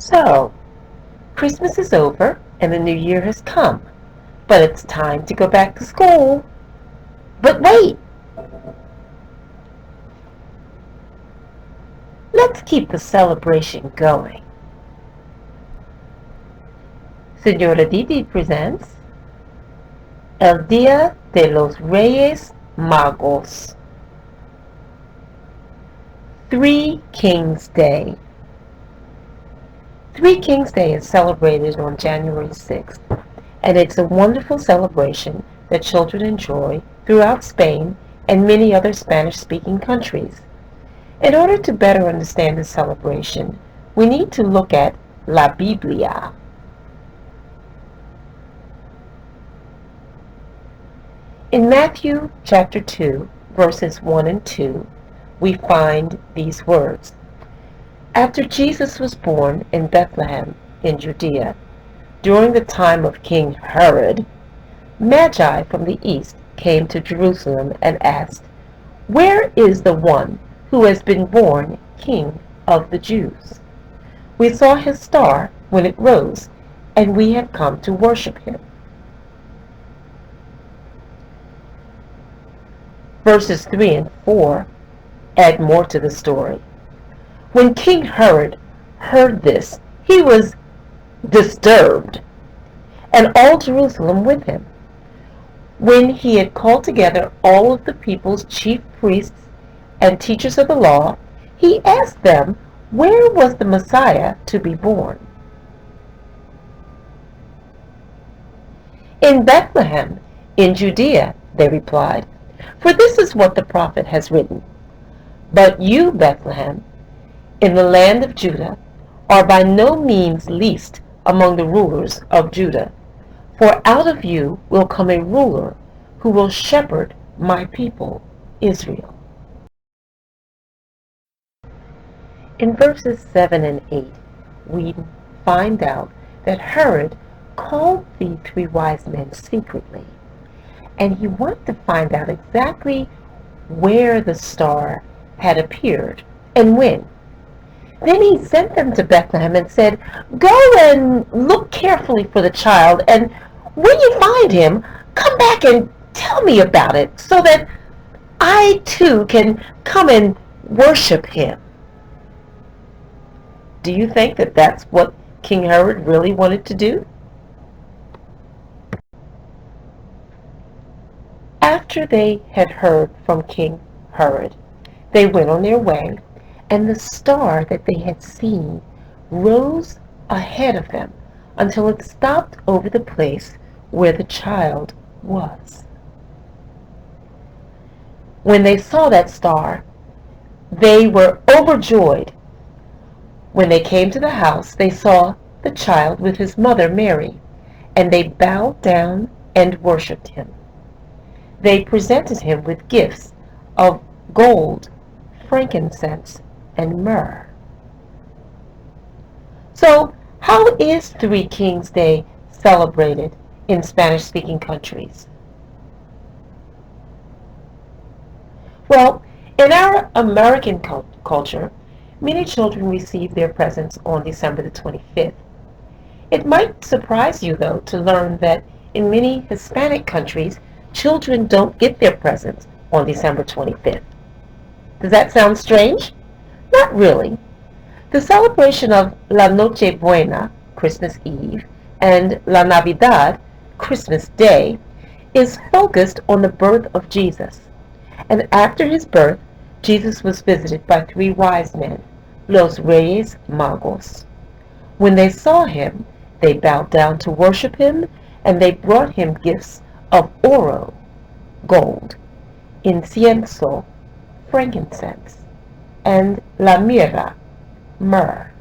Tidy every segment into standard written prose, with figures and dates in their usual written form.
So, Christmas is over and the new year has come, but it's time to go back to school. But wait! Let's keep the celebration going. Senora Dee Dee presents El Día de los Reyes Magos. Three Kings Day. Three Kings Day is celebrated on January 6th, and it's a wonderful celebration that children enjoy throughout Spain and many other Spanish-speaking countries. In order to better understand the celebration, we need to look at La Biblia. In Matthew chapter 2, verses 1 and 2, we find these words. After Jesus was born in Bethlehem in Judea, during the time of King Herod, Magi from the east came to Jerusalem and asked, "Where is the one who has been born King of the Jews? We saw his star when it rose, and we have come to worship him." Verses 3 and 4 add more to the story. When King Herod heard this, he was disturbed, and all Jerusalem with him. When he had called together all of the people's chief priests and teachers of the law, he asked them where was the Messiah to be born. "In Bethlehem, in Judea," they replied, "for this is what the prophet has written. But you, Bethlehem, in the land of Judah, are by no means least among the rulers of Judah, for out of you will come a ruler who will shepherd my people, Israel." In verses 7 and 8, we find out that Herod called the three wise men secretly, and he wanted to find out exactly where the star had appeared and when. Then he sent them to Bethlehem and said, "Go and look carefully for the child, and when you find him, come back and tell me about it, so that I too can come and worship him." Do you think that that's what King Herod really wanted to do? After they had heard from King Herod, they went on their way, and the star that they had seen rose ahead of them until it stopped over the place where the child was. When they saw that star, they were overjoyed. When they came to the house, they saw the child with his mother Mary, and they bowed down and worshipped him. They presented him with gifts of gold, frankincense, and myrrh. So, how is Three Kings Day celebrated in Spanish-speaking countries? Well, in our American culture, many children receive their presents on December the 25th. It might surprise you, though, to learn that in many Hispanic countries, children don't get their presents on December 25th. Does that sound strange? Not really. The celebration of La Noche Buena, Christmas Eve, and La Navidad, Christmas Day, is focused on the birth of Jesus. And after his birth, Jesus was visited by three wise men, Los Reyes Magos. When they saw him, they bowed down to worship him, and they brought him gifts of oro, gold, incienso, frankincense, and la mirra, myrrh.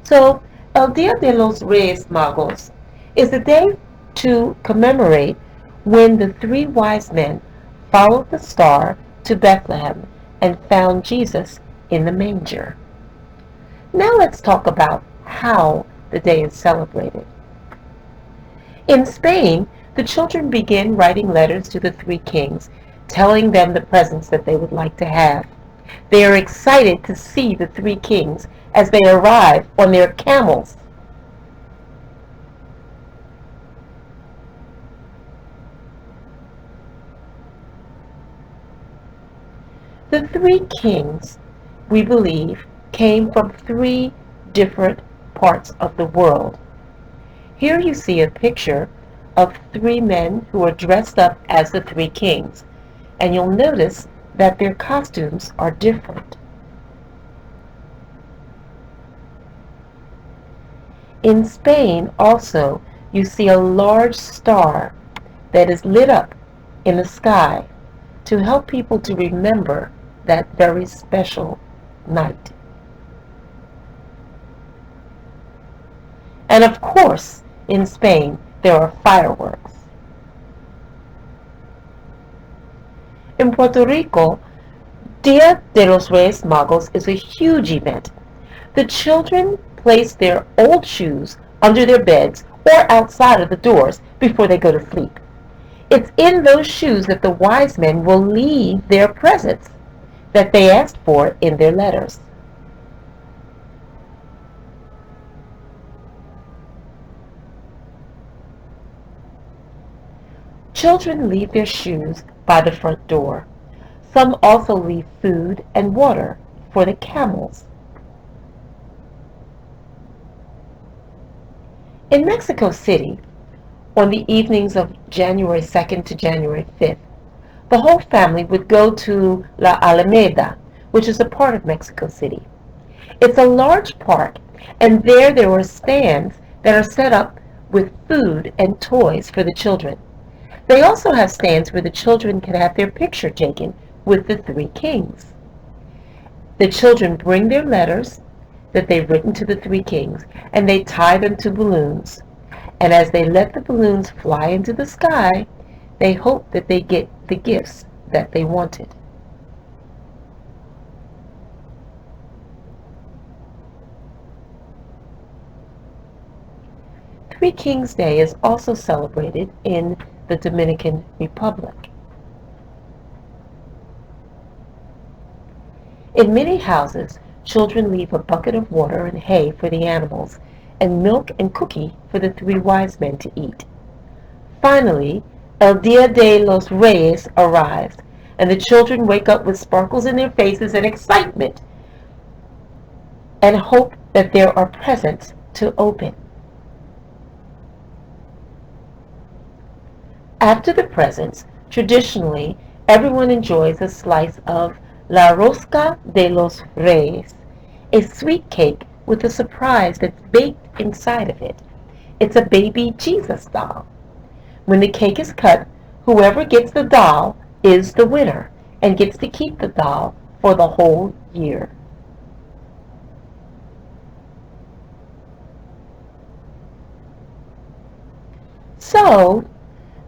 So, El Día de los Reyes Magos is a day to commemorate when the three wise men followed the star to Bethlehem and found Jesus in the manger. Now let's talk about how the day is celebrated. In Spain, the children begin writing letters to the three kings, telling them the presents that they would like to have. They are excited to see the three kings as they arrive on their camels. The three kings, we believe, came from three different parts of the world. Here you see a picture of three men who are dressed up as the three kings, and you'll notice that their costumes are different. In Spain also, you see a large star that is lit up in the sky to help people to remember that very special night. And of course, in Spain, there are fireworks. In Puerto Rico, Dia de los Reyes Magos is a huge event. The children place their old shoes under their beds or outside of the doors before they go to sleep. It's in those shoes that the wise men will leave their presents that they asked for in their letters. Children leave their shoes by the front door. Some also leave food and water for the camels. In Mexico City, on the evenings of January 2nd to January 5th, the whole family would go to La Alameda, which is a part of Mexico City. It's a large park, and there were stands that are set up with food and toys for the children. They also have stands where the children can have their picture taken with the three kings. The children bring their letters that they've written to the three kings, and they tie them to balloons. And as they let the balloons fly into the sky, they hope that they get the gifts that they wanted. Three Kings Day is also celebrated in the Dominican Republic. In many houses, children leave a bucket of water and hay for the animals, and milk and cookie for the three wise men to eat. Finally, El Dia de los Reyes arrives, and the children wake up with sparkles in their faces and excitement, and hope that there are presents to open. After the presents, traditionally, everyone enjoys a slice of La Rosca de los Reyes, a sweet cake with a surprise that's baked inside of it. It's a baby Jesus doll. When the cake is cut, whoever gets the doll is the winner and gets to keep the doll for the whole year. So,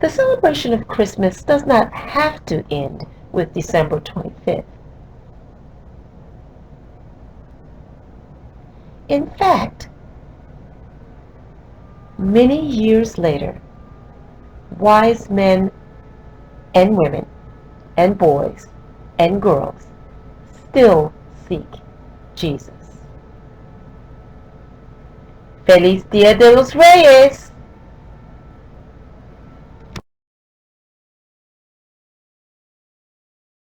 the celebration of Christmas does not have to end with December 25th. In fact, many years later, wise men and women and boys and girls still seek Jesus. Feliz Dia de los Reyes!